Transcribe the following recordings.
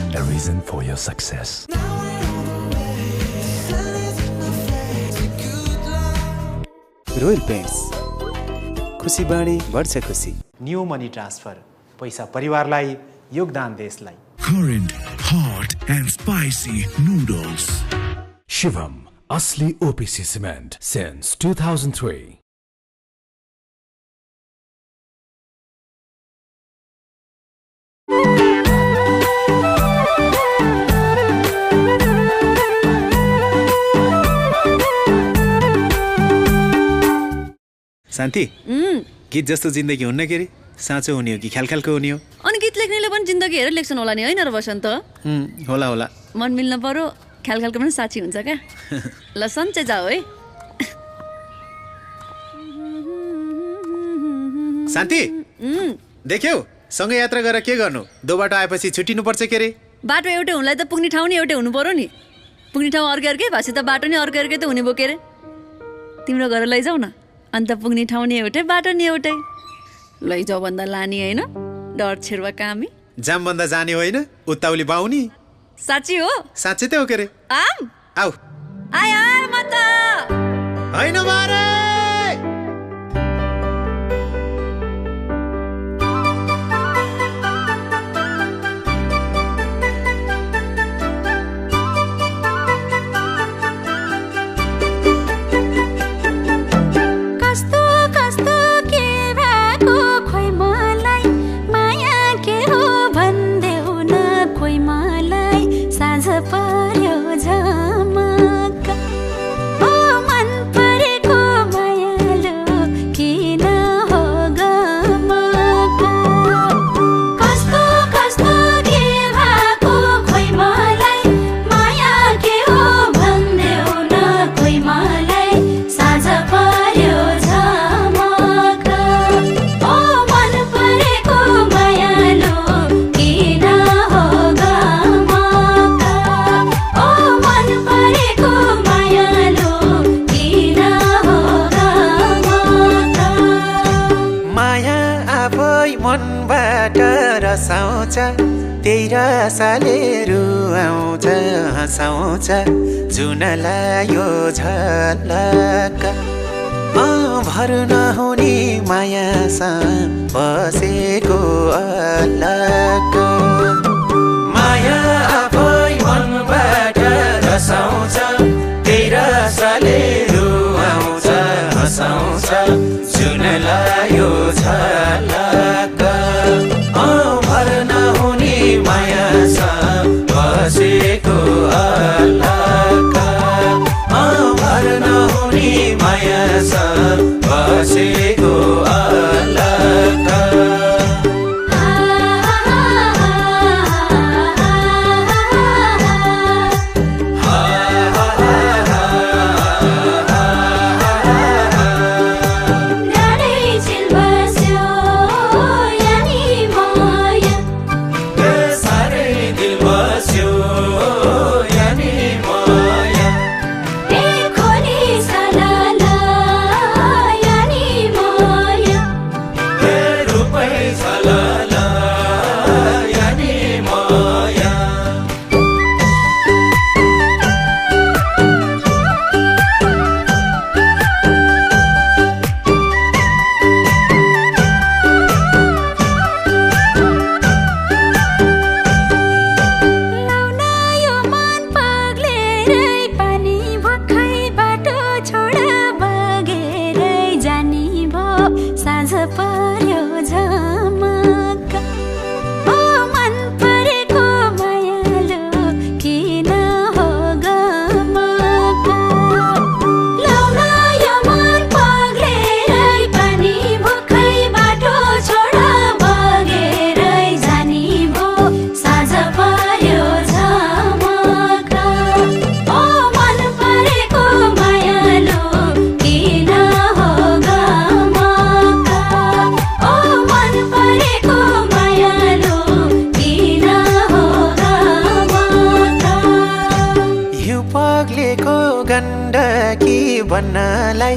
and a reason for your success. Royal Paints. खुसी बाँडी बढ्छ खुसी. New money transfer. पैसा परिवारलाई, योगदान देशलाई. Current, hot and spicy noodles. Shivam, Asli OPC Cement since 2003. शान्ति, गीत जस्तो जिन्दगी हुन्न के रे? साँचो हुने हो कि ख्यालख्यालको हुने हो? अनि गीत लेख्नेले पनि जिन्दगी हेरेर लेख्छन् होला नि हैन र वसन्त? होला होला. मन मिल्न पर्यो, ख्यालख्यालको पनि साँची हुन्छ क्या? ल सन्चै जाऊ है. शान्ति, देख्यौ? सँगै यात्रा गरेर के गर्नु? दो बाटो आएपछि छुट्टिनु पर्छ के रे? बाटो एउटै हुनलाई त पुग्ने ठाउँ नि एउटै हुनु पर्यो नि. पुग्ने ठाउँ अर्कै भाषी त बाटो नि अर्कै त हुने बोके रे. तिम्रो घर लैजाऊ न. अन्त पुग्ने ठाउँ नि एउटै बाटो नि एउटै. लैजाऊ भन्दा लानी हैन, डर छेर्वा कामी. जाम भन्दा जाने होइन, उत्ताउली बाउनी. साँच्ची हो? साँच्चै त हो के रे? आम आऊ. आय आय म त हैन मारे. त्यही रसाले रुवाउँछ हँसाउँछ जुनलाई यो झलक भर नहुने मायासँग बसेको अलग माया आफै मनबाट रसाउँछ त्यही रसाले रुवाउँछ हँसाउँछ जुनलाई यो झलक भर नहुने मायासँग बसेको अलग भर नहुने मायासँग बसेको अलग भन्नलाई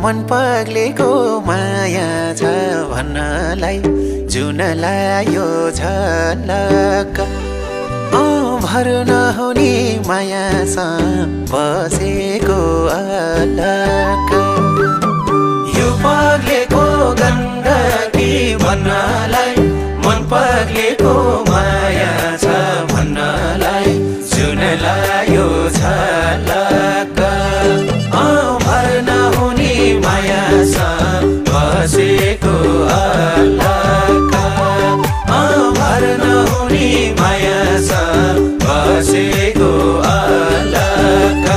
मन पग्लेको माया छ भन्नलाई जुनलाई यो झलक भर नहुने मायासँग बसेको अलग यो पग्लेको गण्डकी भन्नलाई मन पग्लेको माया छ भन्नलाई जुन लायो झलक भर नहुने मायासँग बसेको अलग भर नहुने मायासँग बसेको अलग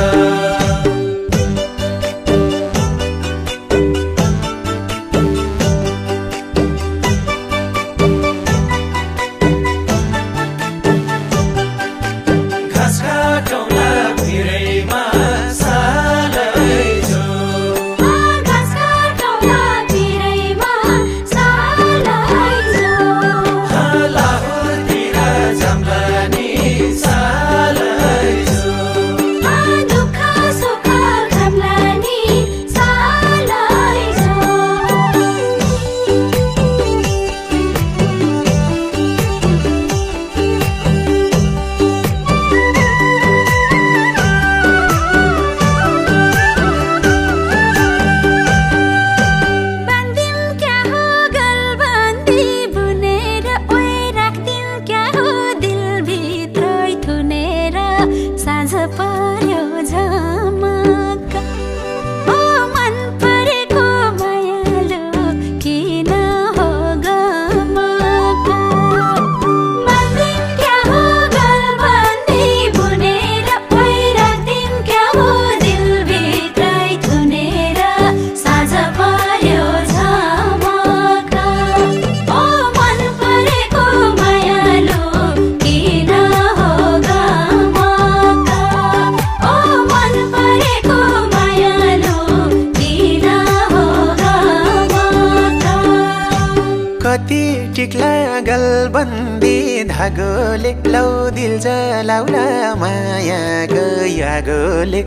गलबन्दी धागोले लौ दिल जलाउला माया गयागोले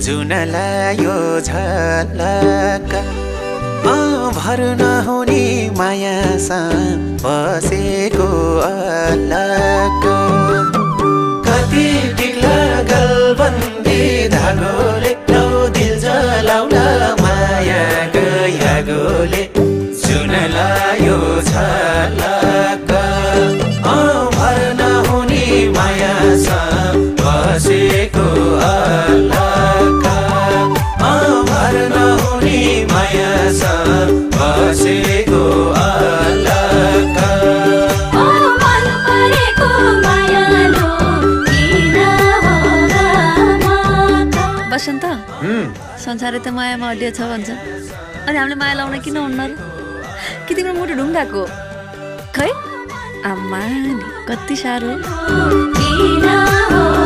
जुन लायो झलक भर नहुने मायासँग बसेको अलग कति टिक्ला गलबन्दी धागोले लौ दिल जलाउला माया गयागोले जुन लायो झलक भर नहुने मायासँग बसेको अलग भर नहुने मायासँग बसेको अलग मन परेको मायालो किन हो बसन्त संसारै त मायामा अड्डिया छ भन्छ अनि हामीले माया लाउन किन हुन्न र कि तिम्रो मुटु ढुङ्गाको खै आमा नि कति साह्रो किन हो